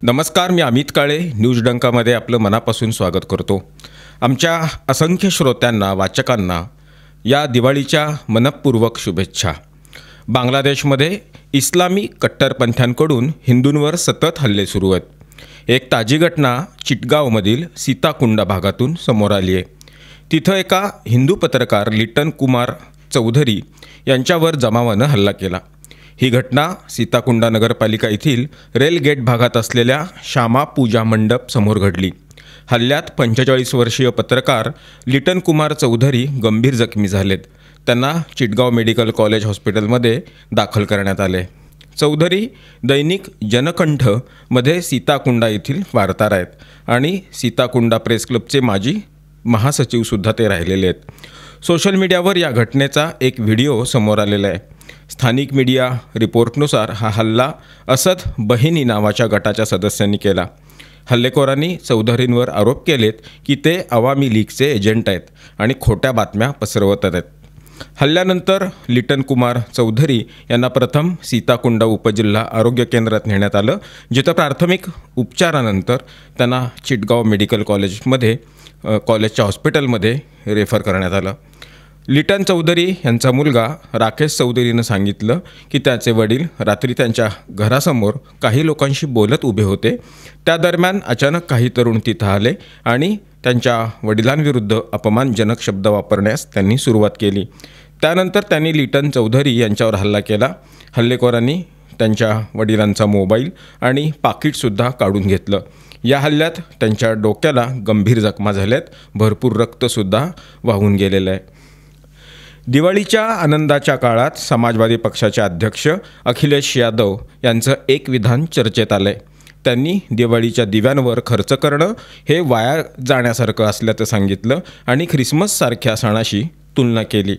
नमस्कार, मी अमित काळे न्यूज डंकामध्ये आपलं मनापासून स्वागत करतो। आमच्या असंख्य श्रोत्यांना, वाचकांना या दिवाळीच्या मनपूर्वक शुभेच्छा। बांगलादेशमध्ये इस्लामी कट्टरपंथ्यांकडून हिंदूंवर सतत हल्ले सुरू आहेत। एक ताजी घटना चिटगावमधील सीताकुंडा भागातून समोर आली आहे। तिथं एका हिंदू पत्रकार लिटन कुमार चौधरी यांच्यावर जमावानं हल्ला केला। ही घटना सीताकुंडा नगरपालिका येथील रेल गेट भागात असलेल्या श्यामा पूजा मंडप समोर घडली। हल्ल्यात 45 वर्षीय पत्रकार लिटन कुमार चौधरी गंभीर जखमी झालेत। त्यांना चिटगाव मेडिकल कॉलेज हॉस्पिटलमध्ये दाखल करण्यात आले। चौधरी दैनिक जनकंठ मध्ये सीताकुंडा येथील वार्ताहर आहेत आणि सीताकुंडा प्रेस क्लबचे माजी महासचिव सुद्धा ते राहिलेले आहेत। सोशल मीडियावर या घटनेचा एक व्हिडिओ समोर आलेला आहे। स्थानिक मीडिया रिपोर्टनुसार हा हल्ला असद बहिनी नावाच्या गटाच्या सदस्यांनी केला। हल्लेखोरांनी चौधरींवर आरोप केलेत की ते अवामी लीगचे एजंट आहेत आणि खोट्या बातम्या पसरवत आहेत। हल्ल्यानंतर लिटन कुमार चौधरी यांना प्रथम सीताकुंडा उपजिल्हा आरोग्य केंद्रात नेण्यात आलं, जिथं प्राथमिक उपचारानंतर त्यांना चिटगाव मेडिकल कॉलेजच्या हॉस्पिटलमध्ये रेफर करण्यात आलं। लिटन चौधरी यांचा मुलगा राकेश चौधरीनं सांगितलं की त्याचे वडील रात्री त्यांच्या घरासमोर काही लोकांशी बोलत उभे होते। त्या दरम्यान अचानक काही तरुण तिथं आले आणि त्यांच्या वडिलांविरुद्ध अपमानजनक शब्द वापरण्यास त्यांनी सुरुवात केली। त्यानंतर त्यांनी लिटन चौधरी यांच्यावर हल्ला केला। हल्लेखोरांनी त्यांच्या वडिलांचा मोबाईल आणि पाकिटसुद्धा काढून घेतलं। या हल्ल्यात त्यांच्या डोक्याला गंभीर जखमा झाल्यात, भरपूर रक्तसुद्धा वाहून गेलेलं आहे। दिवाळीच्या आनंदाच्या काळात समाजवादी पक्षाचे अध्यक्ष अखिलेश यादव यांचं एक विधान चर्चेत आलंय। त्यांनी दिवाळीच्या दिव्यांवर खर्च करणं हे वाया जाण्यासारखं असल्याचं सांगितलं आणि ख्रिसमससारख्या सणाशी तुलना केली।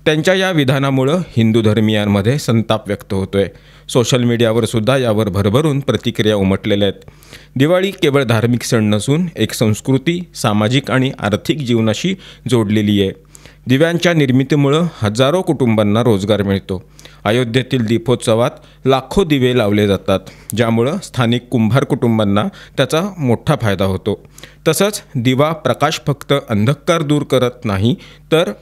त्यांच्या या विधानामुळं हिंदू धर्मीयांमध्ये संताप व्यक्त होतोय। सोशल मीडियावर सुद्धा यावर भरभरून प्रतिक्रिया उमटलेल्या आहेत। दिवाळी केवळ धार्मिक सण नसून एक संस्कृती, सामाजिक आणि आर्थिक जीवनाशी जोडलेली आहे। दिव्यांच्या निर्मितीमुळे हजारो कुटुंबांना रोजगार मिळतो। अयोध्येतील दीपोत्सवात लाखो दिवे लावले जातात, ज्यामुळे स्थानिक कुंभार कुटुंबांना त्याचा मोठा फायदा होतो। तसंच दिवा प्रकाश फक्त अंधकार दूर करत नाही, तर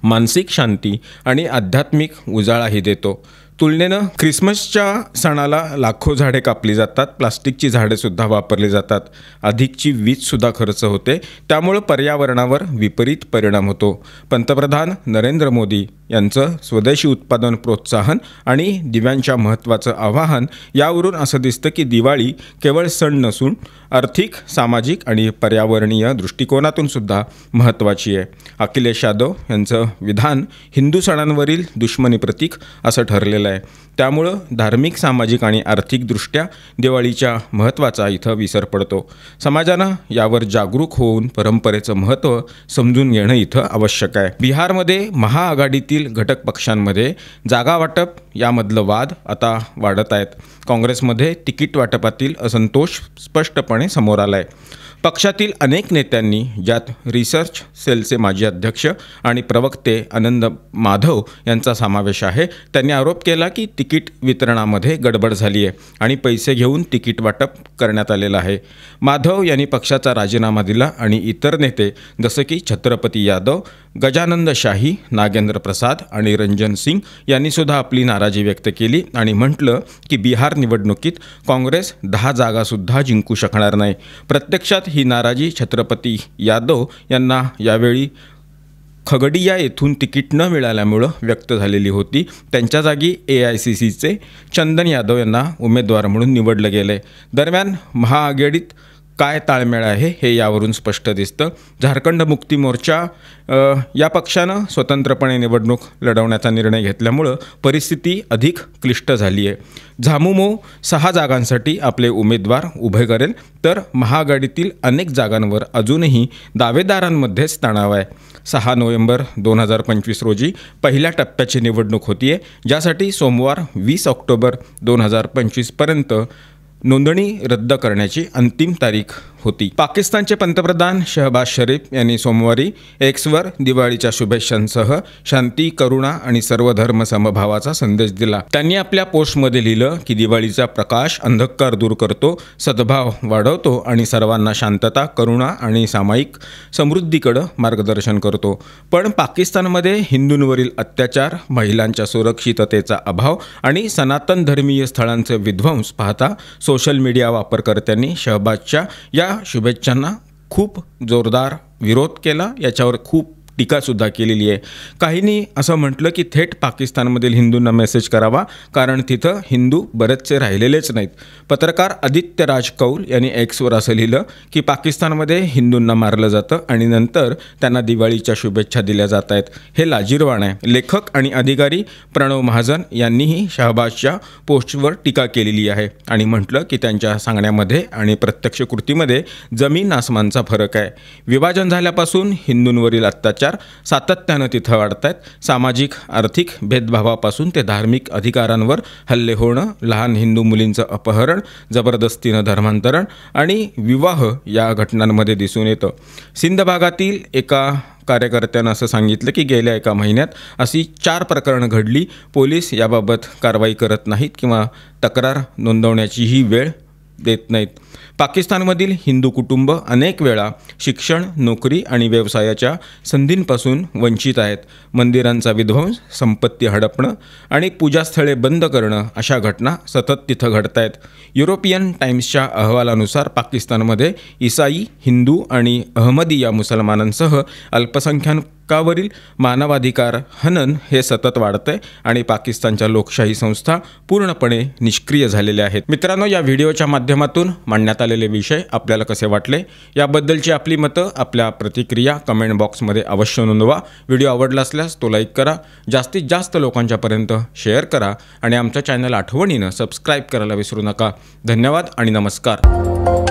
मानसिक शांती आणि आध्यात्मिक उजाळाही देतो। तुलनेनं ख्रिसमसच्या सणाला लाखो झाडे कापली जातात, प्लास्टिकची झाडेसुद्धा वापरली जातात, अधिकची वीजसुद्धा खर्च होते, त्यामुळे पर्यावरणावर विपरीत परिणाम होतो। पंतप्रधान नरेंद्र मोदी यांचं स्वदेशी उत्पादन प्रोत्साहन आणि दिव्यांच्या महत्त्वाचं आवाहन यावरून असं दिसतं की दिवाळी केवळ सण नसून आर्थिक, सामाजिक आणि पर्यावरणीय दृष्टिकोनातून सुद्धा महत्त्वाची आहे। अखिलेश यादव यांचं विधान हिंदू सणांवरील दुश्मनी प्रतीक असं ठरलेलं आहे। त्यामुळं धार्मिक, सामाजिक आणि आर्थिकदृष्ट्या दिवाळीच्या महत्त्वाचा इथं विसर पडतो। समाजानं यावर जागरूक होऊन परंपरेचं महत्त्व समजून घेणं इथं आवश्यक आहे। बिहारमध्ये महाआघाडीतील घटक पक्षांमध्ये जागा वाटप यामधलं वाद आता वाढत आहेत। काँग्रेसमध्ये तिकीट वाटपातील असंतोष स्पष्टपणे समोर आला आहे। पक्षातील अनेक नेत्यांनी, ज्यात रिसर्च सेलचे माजी अध्यक्ष आणि प्रवक्ते आनंद माधव यांचा समावेश आहे, त्यांनी आरोप केला की तिकीट वितरणामध्ये गडबड झाली आहे आणि पैसे घेऊन तिकीट वाटप करण्यात आलेलं आहे। माधव यांनी पक्षाचा राजीनामा दिला आणि इतर नेते जसं की छत्रपती यादव, गजानंद शाही, नागेंद्र प्रसाद आणि रंजन सिंग यांनी सुद्धा आपली नाराजी व्यक्त केली आणि म्हटलं की बिहार निवडणुकीत काँग्रेस 10 जागासुद्धा जिंकू शकणार नाही। प्रत्यक्षात ही नाराजी छत्रपती यादव यांना यावेळी खगडिया येथून तिकीट न मिळाल्यामुळं व्यक्त झालेली होती। त्यांच्या जागी AICCचे चंदन यादव यांना उमेदवार म्हणून निवडलं गेलं आहे। दरम्यान महाआघाडीत काय ताळमेळ आहे हे यावरून स्पष्ट दिसतं। झारखंड मुक्ती मोर्चा या पक्षानं स्वतंत्रपणे निवडणूक लढवण्याचा निर्णय घेतल्यामुळं परिस्थिती अधिक क्लिष्ट झाली आहे। झामुमो 6 जागांसाठी आपले उमेदवार उभे करेल, तर महाआघाडीतील अनेक जागांवर अजूनही दावेदारांमध्येच तणाव आहे। 6 नोव्हेंबर 2025 रोजी पहिल्या टप्प्याची निवडणूक होती आहे, ज्यासाठी सोमवार 20 ऑक्टोबर 2025 पर्यंत नोंदणी रद्द करण्याची अंतिम तारीख होती। पाकिस्तानचे पंतप्रधान शहबाज शरीफ यांनी सोमवारी एक्सवर दिवाळीच्या शुभेच्छांसह शांती, करुणा आणि सर्व धर्म समभावाचा संदेश दिला। त्यांनी आपल्या पोस्टमध्ये लिहिलं की दिवाळीचा प्रकाश अंधकार दूर करतो, सद्भाव वाढवतो आणि सर्वांना शांतता, करुणा आणि सामायिक समृद्धीकडे मार्गदर्शन करतो। पण पाकिस्तानमध्ये हिंदूंवरील अत्याचार, महिलांच्या सुरक्षिततेचा अभाव आणि सनातन धर्मीय स्थळांचे विध्वंस पाहता सोशल मीडिया वापरकर्त्यांनी शहबाजच्या या शुभेच्छांना खूप जोरदार विरोध केला, याच्यावर खूप टीकासुद्धा केलेली आहे। काहींनी असं म्हटलं की थेट पाकिस्तानमधील हिंदूंना मेसेज करावा, कारण तिथं हिंदू बरेचसे राहिलेलेच नाहीत। पत्रकार आदित्य राज कौल यांनी एक्सवर असं लिहिलं की पाकिस्तानमध्ये हिंदूंना मारलं जातं आणि नंतर त्यांना दिवाळीच्या शुभेच्छा दिल्या जात आहेत, हे लाजिरवाणं आहे। लेखक आणि अधिकारी प्रणव महाजन यांनीही शहबाजच्या पोस्टवर टीका केलेली आहे आणि म्हटलं की त्यांच्या सांगण्यामध्ये आणि प्रत्यक्ष कृतीमध्ये जमीन आसमानचा फरक आहे। विभाजन झाल्यापासून हिंदूंवरील अत्याचार सातत्यानं तिथं वाढत आहेत। सामाजिक आर्थिक भेदभावापासून ते धार्मिक अधिकारांवर हल्ले होणं, लहान हिंदू मुलींचं अपहरण, जबरदस्तीनं धर्मांतरण आणि विवाह या घटनांमध्ये दिसून येतं। सिंध भागातील एका कार्यकर्त्यानं असं सांगितलं की गेल्या एका महिन्यात अशी 4 प्रकरणं घडली। पोलीस याबाबत कारवाई करत नाहीत किंवा तक्रार नोंदवण्याचीही वेळ देत नाहीत। पाकिस्तानमधील हिंदू कुटुंब अनेक वेळा शिक्षण, नोकरी आणि व्यवसायाच्या संधींपासून वंचित आहेत। मंदिरांचा विध्वंस, संपत्ती हडपणं आणि पूजास्थळे बंद करणं अशा घटना सतत तिथं घडत आहेत। युरोपियन टाइम्सच्या अहवालानुसार पाकिस्तानमध्ये ईसाई, हिंदू आणि अहमदी या मुसलमानांसह अल्पसंख्याकावरील मानवाधिकार हनन हे सतत वाढतंय आणि पाकिस्तानच्या लोकशाही संस्था पूर्णपणे निष्क्रिय झालेल्या आहेत। मित्रांनो, या व्हिडिओच्या माध्यमातून मांडण्यात आलेले विषय आपल्याला कसे वाटले याबद्दलची आपली मतं, आपल्या प्रतिक्रिया कमेंट बॉक्समध्ये अवश्य नोंदवा। व्हिडिओ आवडला असल्यास तो लाईक करा, जास्तीत जास्त लोकांच्यापर्यंत शेअर करा आणि आमच्या चॅनल आठवणीनं सबस्क्राईब करायला विसरू नका। धन्यवाद आणि नमस्कार।